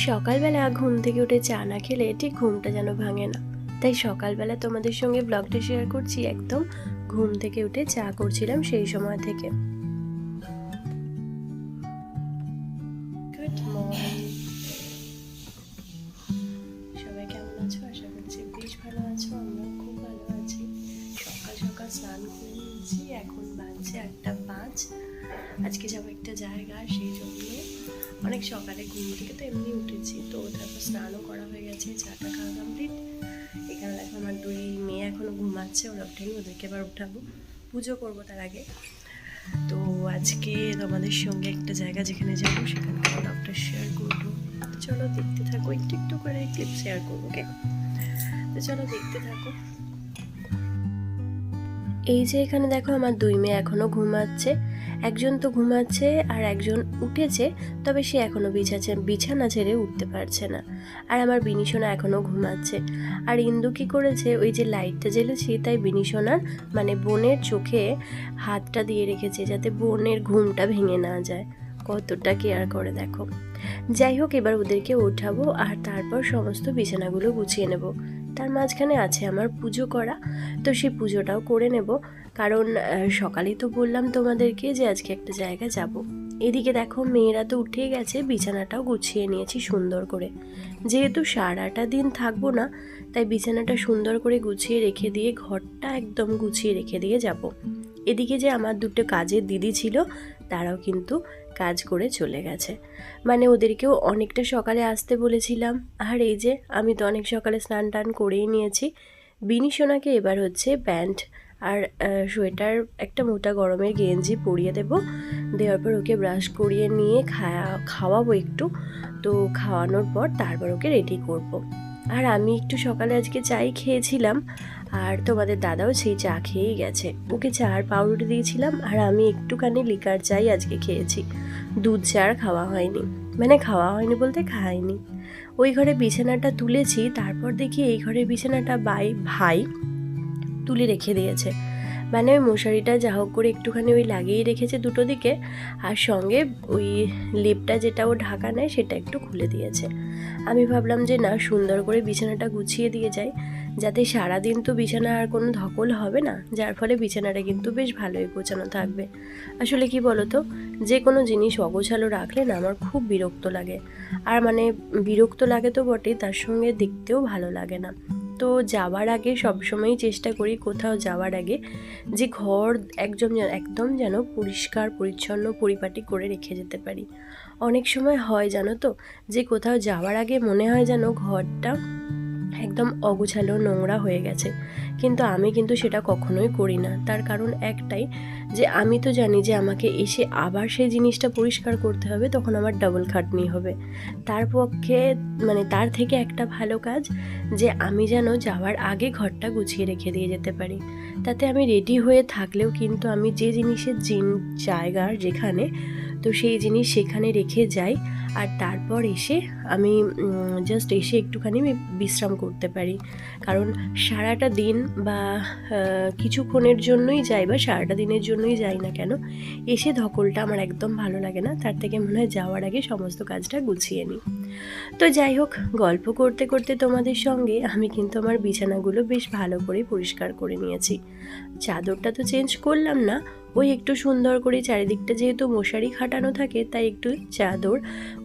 সকালবেলা ঘুম থেকে উঠে চা না খেলে ঠিক ঘুমটা যেন ভাঙে না। তাই সকালবেলা তোমাদের সঙ্গে ব্লগটা শেয়ার করছি একদম ঘুম থেকে উঠে চা করছিলাম সেই সময় থেকে। গুড মর্নিং, সবাই কেমন আছো? আশা করছি বেশ ভালো আছো, আমরা খুব ভালো আছি। সকাল সকাল স্নান করে নিয়েছি, এখন বাজছে 8:05। আজকে যাবো একটা জায়গা, সেই জন্য অনেক সকালে ঘুম থেকে তো এমনি উঠেছি, তো তারপর স্নানও করা হয়ে গেছে, চাটা খাওয়া কমপ্লিট। এখানে দেখো আমার দুই মেয়ে এখনো ঘুমাচ্ছে, ওরা ওঠেনি, ওদেরকে এবার উঠাবো, পুজো করবো তার আগে। তো আজকে তোমাদের সঙ্গে একটা জায়গা যেখানে যাবো সেখানকার ব্লগটা শেয়ার করবো। চলো দেখতে থাকো, একটু একটু করে ক্লিপ শেয়ার করবো, ওকে? তো চলো দেখতে থাকো। এই যে এখানে দেখো আমার দুই মেয়ে এখনো ঘুমাচ্ছে, একজন তো ঘুমাচ্ছে আর একজন উঠেছে, তবে সে এখনো বিছানা ছেড়ে উঠতে পারছে না। আর আমার বিনিশোনা এখনো ঘুমাচ্ছে। আর ইন্দু কি করেছে, ওই যে লাইটটা জ্বেলেছি তাই বিনিশোনার মানে বোনের চোখে হাতটা দিয়ে রেখেছে যাতে বোনের ঘুমটা ভেঙে না যায়। কতটা কেয়ার করে দেখো। যাই হোক, এবার ওদেরকে ওঠাবো আর তারপর সমস্ত বিছানাগুলো গুছিয়ে নেব। তার মাঝখানে আছে আমার পুজো করা, তো সেই পুজোটাও করে নেব। কারণ সকালেই তো বললাম তোমাদেরকে যে আজকে একটা জায়গা যাব। এদিকে দেখো মেয়েরা তো উঠে গেছে, বিছানাটাও গুছিয়ে নিয়েছি সুন্দর করে। যেহেতু সারাটা দিন থাকবো না, তাই বিছানাটা সুন্দর করে গুছিয়ে রেখে দিয়ে ঘরটা একদম গুছিয়ে রেখে দিয়ে যাব। এদিকে যে আমার দুটো কাজের দিদি ছিল, তারাও কিন্তু কাজ করে চলে গেছে। মানে ওদেরকেও অনেকটা সকালে আসতে বলেছিলাম। আর এই যে আমি তো অনেক সকালে স্নান টান করেই নিয়েছি। বিনিশোনাকে এবার হচ্ছে প্যান্ট আর সোয়েটার, একটা মোটা গরমের গেঞ্জি পরিয়ে দেবো। দেওয়ার পর ওকে ব্রাশ করিয়ে নিয়ে খাওয়াবো একটু। তো খাওয়ানোর পর তারপর ওকে রেডি করব। আর আমি একটু সকালে আজকে চাই খেয়েছিলাম, আর তোমাদের দাদাও সেই চা খেয়েই গেছে। ওকে চা আর পাউরুটি দিয়েছিলাম, আর আমি একটুখানি লিকার চাই আজকে খেয়েছি। দুধ চা আর খাওয়া হয়নি, মানে খাওয়া হয়নি বলতে খাইনি। ওই ঘরে বিছানাটা তুলেছি, তারপর দেখি এই ঘরের বিছানাটা ভাই তুলে রেখে দিয়েছে। মানে ওই মশারিটা যা হোক করে একটুখানি ওই লাগিয়ে রেখেছে দুটো দিকে, আর সঙ্গে ওই লেপটা যেটা ও ঢাকা নেয় সেটা একটু খুলে দিয়েছে। আমি ভাবলাম যে না, সুন্দর করে বিছানাটা গুছিয়ে দিয়ে যাই, যাতে সারাদিন তো বিছানা আর কোনো ধকল হবে না, যার ফলে বিছানাটা কিন্তু বেশ ভালোই গোছানো থাকবে। আসলে কি বলতো, যে কোনো জিনিস অগোছালো রাখলে না আমার খুব বিরক্ত লাগে। আর মানে বিরক্ত লাগে তো বটেই, তার সঙ্গে দেখতেও ভালো লাগে না। তো যাওয়ার আগে সবসময়ই চেষ্টা করি কোথাও যাওয়ার আগে যে ঘর একদম যেন পরিষ্কার পরিচ্ছন্ন পরিপাটি করে রেখে যেতে পারি। অনেক সময় হয় জানো তো, যে কোথাও যাওয়ার আগে মনে হয় যেন ঘরটা একদম অগোছালো নোংরা হয়ে গেছে, কিন্তু আমি কিন্তু সেটা কখনোই করি না। তার কারণ একটাই, যে আমি তো জানি যে আমাকে এসে আবার সেই জিনিসটা পরিষ্কার করতে হবে, তখন আমার ডাবল খাটনি হবে। তার পক্ষে মানে তার থেকে একটা ভালো কাজ যে আমি যেন যাওয়ার আগে ঘরটা গুছিয়ে রেখে দিয়ে যেতে পারি। তাতে আমি রেডি হয়ে থাকলেও কিন্তু আমি যে জিনিসের জায়গার যেখানে, তো সেই জিনিস সেখানে রেখে যাই। আর তারপর এসে আমি জাস্ট এসে একটুখানি বিশ্রাম করতে পারি। কারণ সারাটা দিন বা কিছুক্ষণের জন্যই যাই বা সারাটা দিনের জন্যই যাই না কেন, এসে ধকলটা আমার একদম ভালো লাগে না। তার থেকে মনে হয় যাওয়ার আগে সমস্ত কাজটা গুছিয়ে নিই। তো যাই হোক, গল্প করতে করতে তোমাদের সঙ্গে আমি কিন্তু আমার বিছানাগুলো বেশ ভালো করে পরিষ্কার করে নিয়েছি। চাদরটা তো চেঞ্জ করলাম না, ওই একটু সুন্দর করে চারিদিকটা যেহেতু মশারি খাটানো থাকে, তাই একটু চাদর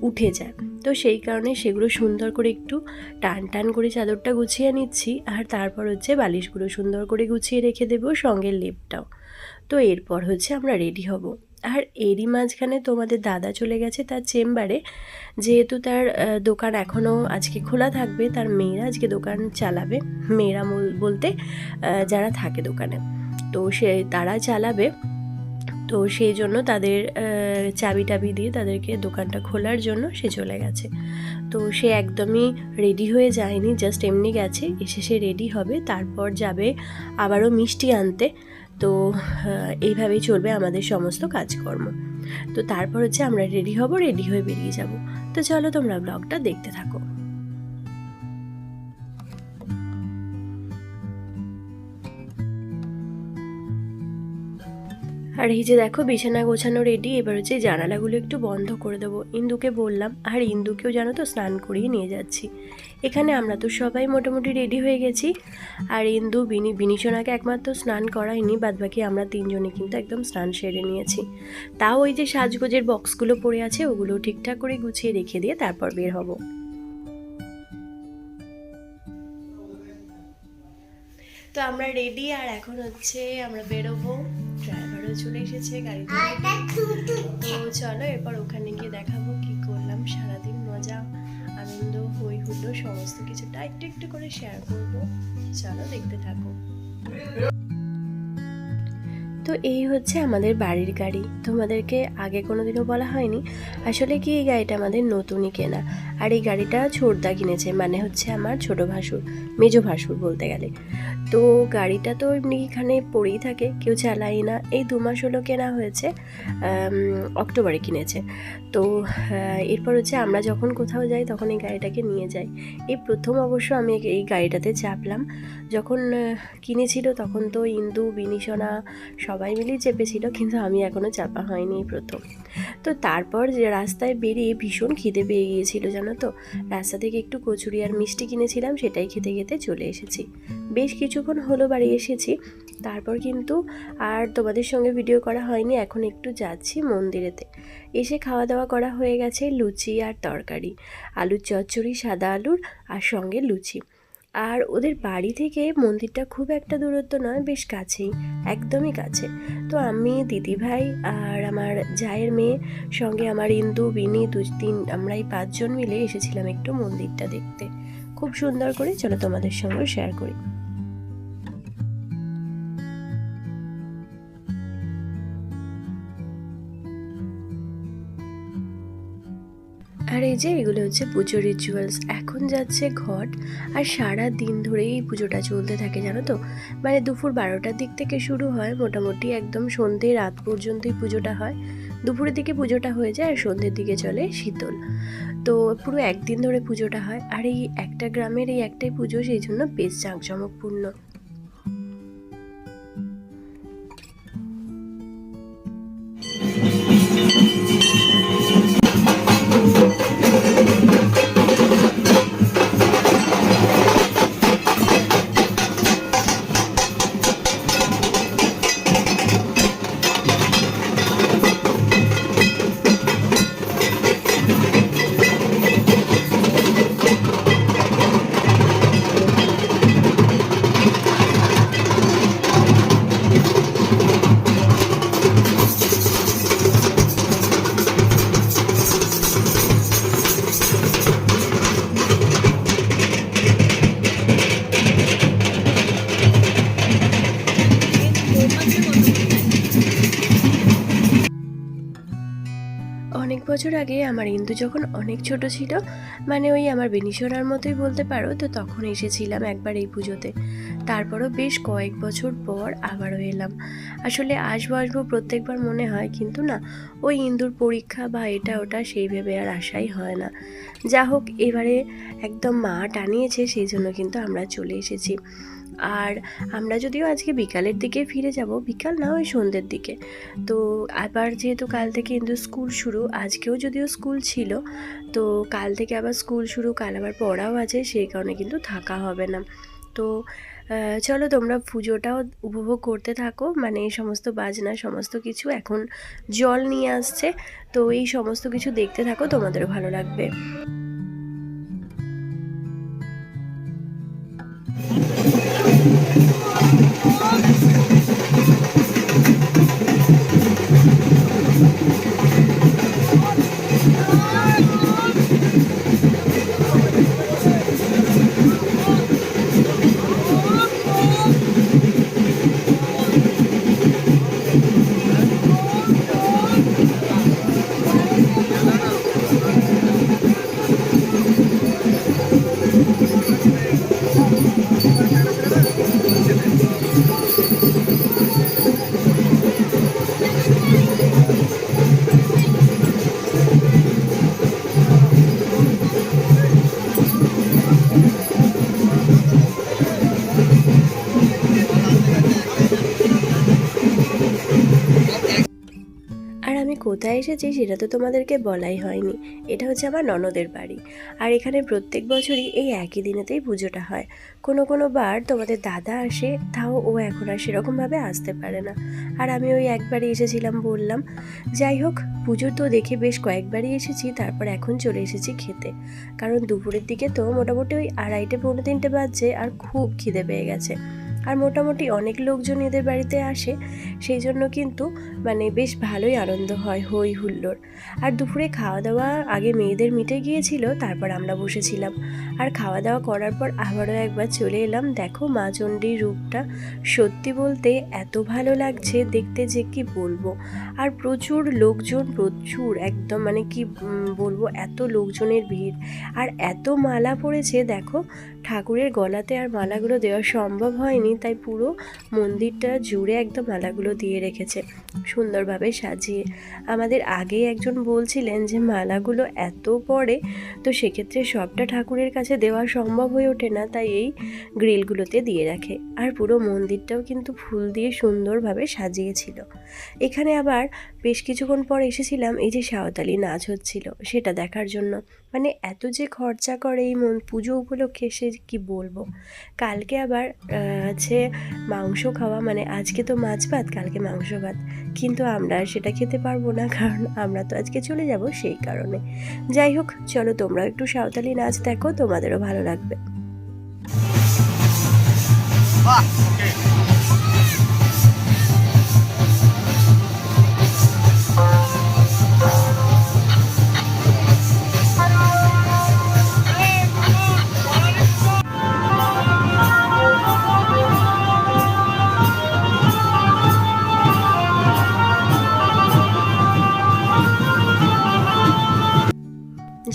উঠে যায়। তো সেই কারণে সেগুলো সুন্দর করে একটু টান টান করে চাদরটা গুছিয়ে নিচ্ছি। আর তারপর হচ্ছে বালিশগুলো সুন্দর করে গুছিয়ে রেখে দেবো, সঙ্গে লেপটাও। তো এরপর হচ্ছে আমরা রেডি হব। আর এরই মাঝখানে তোমাদের দাদা চলে গেছে তার চেম্বারে। যেহেতু তার দোকান এখনও আজকে খোলা থাকবে, তার মেয়েরা আজকে দোকান চালাবে। মেয়েরা বলতে যারা থাকে দোকানে, তো তারা চালাবে। তো সেই জন্য তাদের চাবি টাবি দিয়ে তাদেরকে দোকানটা খোলার জন্য সে চলে গেছে। তো সে একদমই রেডি হয়ে যায়নি, জাস্ট এমনি গেছে, এসে সে রেডি হবে, তারপর যাবে আবারও মিষ্টি আনতে। তো এইভাবেই চলবে আমাদের সমস্ত কাজকর্ম। তো তারপর হচ্ছে আমরা রেডি হব, রেডি হয়ে বেরিয়ে যাব। তো চলো তোমরা ব্লগটা দেখতে থাকো। আর এই যে দেখো বিছানা গোছানো রেডি। এবার হচ্ছে জানালাগুলো একটু বন্ধ করে দেবো। ইন্দুকে বললাম, আর ইন্দুকেও জানো তো স্নান করিয়ে নিয়ে যাচ্ছি। এখানে আমরা তো সবাই মোটামুটি রেডি হয়ে গেছি। আর ইন্দু বিনিশোনাকে একমাত্র স্নান করায়নি, বাদবাকি আমরা তিনজনে কিন্তু একদম স্নান সেরে নিয়েছি। তাও ওই যে সাজগোজের বক্সগুলো পড়ে আছে ওগুলো ঠিকঠাক করে গুছিয়ে রেখে দিয়ে তারপর বের হব। তো আমরা রেডি, আর এখন হচ্ছে আমরা বেরোবো। ড্রাইভারও চলে এসেছে গাড়িতে। তো চলো এরপর ওখানে গিয়ে দেখাবো কি করলাম সারাদিন, মজা আনন্দ হই হুল্লো সমস্ত কিছুটা একটু একটু করে শেয়ার করবো। চলো দেখতে থাকো। তো এই হচ্ছে আমাদের বাড়ির গাড়ি। তোমাদেরকে আগে কোনোদিনও বলা হয়নি, আসলে কি এই গাড়িটা আমাদের নতুনই কেনা। আর এই গাড়িটা ছোটদা কিনেছে, মানে হচ্ছে আমার ছোট ভাসুর, মেজো ভাসুর বলতে গেলে। তো গাড়িটা তো এমনি এখানে পড়েই থাকে, কেউ চালাই না। এই 2 মাস হলো কেনা হয়েছে, অক্টোবরে কিনেছে। তো এরপর হচ্ছে আমরা যখন কোথাও যাই তখন এই গাড়িটাকে নিয়ে যাই। এই প্রথম অবশ্য আমি এই গাড়িটাতে চাপলাম। যখন কিনেছিল তখন তো ইন্দু বিনিশোনা সবাই মিলেই চেপেছিল, কিন্তু আমি এখনও চাপা হয়নি প্রথম। তো তারপর যে রাস্তায় বেরিয়ে ভীষণ খিদে পেয়ে গিয়েছিল জানো তো। রাস্তা থেকে একটু কচুরি আর মিষ্টি কিনেছিলাম, সেটাই খেতে খেতে চলে এসেছি। বেশ কিছুক্ষণ হলো বাড়ি এসেছি। তারপর কিন্তু আর তোমাদের সঙ্গে ভিডিও করা হয়নি। এখন একটু যাচ্ছি মন্দিরেতে। এসে খাওয়া দাওয়া করা হয়ে গেছে, লুচি আর তরকারি, আলুর চচ্চড়ি, সাদা আলুর, আর সঙ্গে লুচি। আর ওদের বাড়ি থেকে মন্দিরটা খুব একটা দূরত্ব নয়, বেশ কাছেই, একদমই কাছে। তো আমি, দিদিভাই আর আমার জায়ের মেয়ে, সঙ্গে আমার ইন্দু, বিনি, 2-3, আমরা এই 5 জন মিলে এসেছিলাম একটু মন্দিরটা দেখতে। খুব সুন্দর করে, চলো তোমাদের সঙ্গে শেয়ার করি। আর এই যে এগুলো হচ্ছে পুজো রিচুয়ালস। এখন যাচ্ছে ঘট, আর সারা দিন ধরেই এই পুজোটা চলতে থাকে জানো তো। মানে দুপুর 12টার দিক থেকে শুরু হয়, মোটামুটি একদম সন্ধ্যে রাত পর্যন্তই পুজোটা হয়। দুপুরের দিকে পুজোটা হয়ে যায় আর সন্ধ্যের দিকে চলে শীতল। তো পুরো একদিন ধরে পুজোটা হয়। আর এই একটা গ্রামের এই একটাই পুজো, সেই জন্য বেশ জাঁকজমকপূর্ণ। অনেক বছর আগে আমার ইন্দু যখন অনেক ছোট ছিল, মানে ওই আমার বেনিশোনার মতোই বলতে পারো, তো তখন এসেছিলাম একবার এই পুজোতে। তারপরও বেশ কয়েক বছর পর আবারও এলাম। আসলে আসবো আসবো প্রত্যেকবার মনে হয়, কিন্তু না, ওই ইন্দুর পরীক্ষা বা এটা ওটা সেই ভেবে আর আসাই হয় না। যা হোক, এবারে একদম মা টানিয়েছে, সেই জন্য কিন্তু আমরা চলে এসেছি। আর আমরা যদিও আজকে বিকালের দিকে ফিরে যাব, বিকাল না ওই সন্ধ্যের দিকে। তো আবার যেহেতু কাল থেকে ইন্দু স্কুল শুরু, আজকেও যদিও স্কুল ছিল, তো কাল থেকে আবার স্কুল শুরু, কাল আবার পড়াও আছে, সেই কারণে কিন্তু থাকা হবে না। তো চলো তোমরা পুজোটাও উপভোগ করতে থাকো, মানে এই সমস্ত বাজনা সমস্ত কিছু। এখন জল নিয়ে আসছে, তো এই সমস্ত কিছু দেখতে থাকো, তোমাদেরও ভালো লাগবে। কোথায় এসেছি সেটা তো তোমাদেরকে বলাই হয়নি। এটা হচ্ছে আমার ননদের বাড়ি। আর এখানে প্রত্যেক বছরই এই একই দিনেতেই পুজোটা হয়। কোনো বার তোমাদের দাদা আসে, তাও ও এখন আর সেরকমভাবে আসতে পারে না। আর আমি ওই একবারই এসেছিলাম বললাম। যাই হোক, পুজো তো দেখে বেশ কয়েকবারই এসেছি, তারপর এখন চলে এসেছি খেতে। কারণ দুপুরের দিকে তো মোটামুটি ওই 2:30 পৌনে 3টে বাজছে, আর খুব খিদে পেয়ে গেছে। আর মোটামুটি অনেক লোকজন এদের বাড়িতে আসে, সেই জন্য কিন্তু মানে বেশ ভালোই আনন্দ হয়, হই হুল্লোড়। আর দুপুরে খাওয়া দাওয়া আগে মেয়েদের মিটে গিয়েছিল, তারপর আমরা বসেছিলাম। আর খাওয়া দাওয়া করার পর আবারও একবার চলে এলাম। দেখো মা চণ্ডীর রূপটা সত্যি বলতে এত ভালো লাগছে দেখতে যে কি বলবো। আর প্রচুর লোকজন, প্রচুর একদম মানে কি বলবো, এত লোকজনের ভিড়। আর এত মালা পড়েছে দেখো, ঠাকুরের গলাতে আর মালাগুলো দেওয়া সম্ভব হয়নি, তাই পুরো মন্দিরটা জুড়ে একদম মালাগুলো দিয়ে রেখেছে সুন্দরভাবে সাজিয়ে। আমাদের আগেই একজন বলছিলেন যে মালাগুলো এত পড়ে, তো সেক্ষেত্রে সবটা ঠাকুরের কাছে দেওয়া সম্ভব হয়ে ওঠে না, তাই এই গ্রিলগুলোতে দিয়ে রাখে। আর পুরো মন্দিরটাও কিন্তু ফুল দিয়ে সুন্দরভাবে সাজিয়েছিল। এখানে আবার বেশ কিছুক্ষণ পর এসেছিলাম এই যে সাঁওতালি নাচ হচ্ছিল সেটা দেখার জন্য। মানে এত যে খরচা করে এই পুজো উপলক্ষে সে কি বলবো। কালকে আবার আছে মাংস খাওয়া, মানে আজকে তো মাছ ভাত, কালকে মাংস ভাত, কিন্তু আমরা সেটা খেতে পারবো না, কারণ আমরা তো আজকে চলে যাব সেই কারণে। যাই হোক, চলো তোমরা একটু সাঁওতালি নাচ দেখো, তোমাদেরও ভালো লাগবে।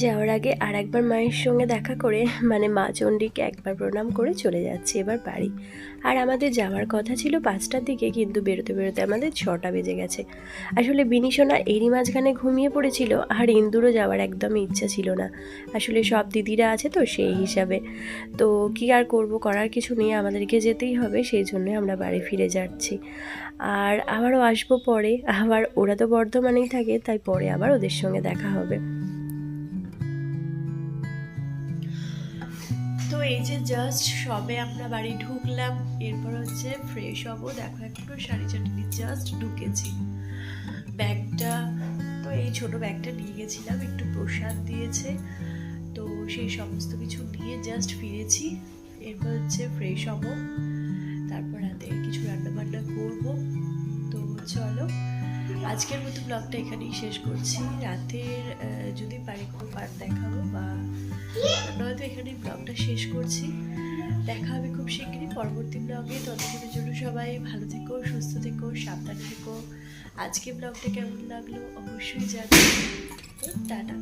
যাওয়ার আগে আর একবার মায়ের সঙ্গে দেখা করে, মানে মা চণ্ডীকে একবার প্রণাম করে চলে যাচ্ছি এবার বাড়ি। আর আমাদের যাওয়ার কথা ছিল 5টার দিকে, কিন্তু বেরোতে বেরোতে আমাদের 6টা বেজে গেছে। আসলে বিনিশোনা এরই মাঝখানে ঘুমিয়ে পড়েছিল, আর ইন্দুরও যাওয়ার একদমই ইচ্ছা ছিল না। আসলে সব দিদিরা আছে তো সেই হিসাবে, তো কি আর করব, করার কিছু নেই, আমাদেরকে যেতেই হবে, সেই জন্য আমরা বাড়ি ফিরে যাচ্ছি। আর আবারও আসবো পরে, আবার ওরা তো বর্ধমানেই থাকে, তাই পরে আবার ওদের সঙ্গে দেখা হবে। তো এই যে জাস্ট সবে আমরা বাড়ি ঢুকলাম, এরপর হচ্ছে ফ্রেশ হবো। দেখো একটু শাড়ি চাটিনি জাস্ট ঢুকেছি। ব্যাগটা তো এই ছোট ব্যাগটা নিয়ে গেছিলাম, একটু প্রসাদ দিয়েছে, তো সেই সমস্ত কিছু নিয়ে জাস্ট ফিরেছি। এরপর হচ্ছে ফ্রেশ হবো, তারপর রাতে কিছু রান্না বান্না করবো। তো চলো, আজকের মতো ব্লগটা এখানেই শেষ করছি। রাতের যদি পারি কোনো পার্ট দেখাবো, বা নয়তো এখানেই ব্লগটা শেষ করছি। দেখা হবে খুব শীঘ্রই পরবর্তী ব্লগে। ততক্ষণের জন্য সবাই ভালো থেকো, সুস্থ থেকো, সাবধানে থেকো। আজকে ব্লগটা কেমন লাগলো অবশ্যই জানাবে। তো টাটা।